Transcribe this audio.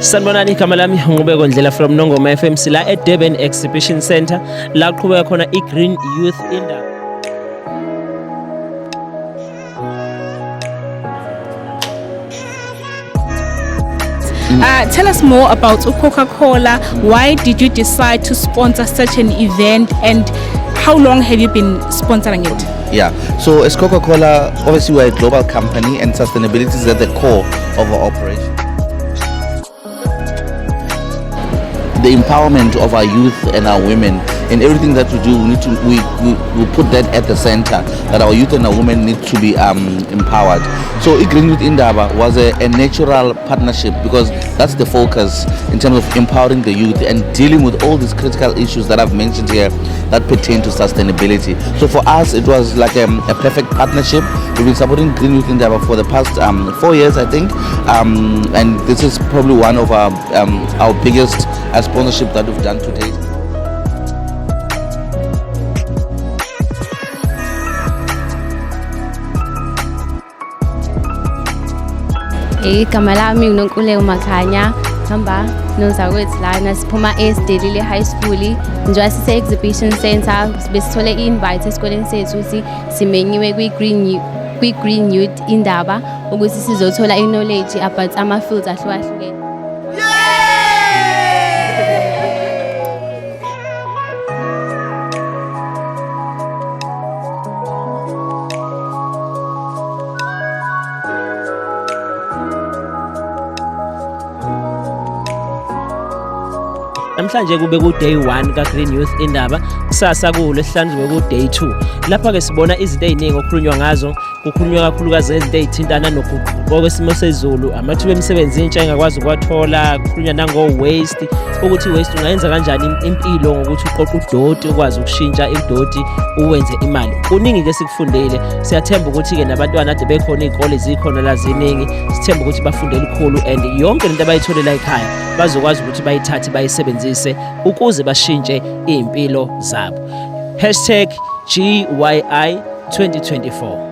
Sanibonani, igama lami ngubeko Ndlela from Nongoma FM sila at Durban Exhibition Center la qhubeka khona iGreen Youth Indaba. Tell us more about Coca-Cola. Why did you decide to sponsor such an event, and how long have you been sponsoring it? Yeah, so as Coca-Cola, obviously we're a global company and sustainability is at the core of our operation. The empowerment of our youth and our women in everything that we do, we put that at the center, that our youth and our women need to be empowered. So Green Youth Indaba was a natural partnership because that's the focus in terms of empowering the youth and dealing with all these critical issues that I've mentioned here that pertain to sustainability. So for us, it was like a perfect partnership. We've been supporting Green Youth Indaba for the past 4 years, I think, and this is probably one of our biggest sponsorship that we've done to date. Igama lami uNonkululeko Makhanya, hamba nozakwethu lana siphuma eSidelile High School njengoba sise exhibition center besithole i-invite esikoleni sethu ukuthi simenyiwe kwi-Green Youth Indaba ukuthi sizothola i-knowledge about ama-fields ahlukahlukene. Namhlanje kube ku day 1 ka Green Youth Indaba, kusasa kuLesihlanu ku day 2. Lapha ke sibona izinto eziningi okukhulunywa ngazo, kukhulunywa kakhulukazi izinto ezithintana nokuguquka kwesimo sezulu, amathuba emisebenzi intsha engakwazi ukwathola, kukhulunywa nango waste, ukuthi waste ungayenza kanjani impilo ngokuthi uqoqa udoti ukwazi ukushintsha idoti uwenze imali. Kuningi ke sikufundile. Siyathemba ukuthi ke nabantwana ade bekhona izikole zikhona la ziningi, sithemba ukuthi bafundele ikhulu and yonke into abayitholela ekhaya bazokwazi ukuthi bayithathe bayisebenzise ukuze bashintshe impilo zabo. #GYI 2024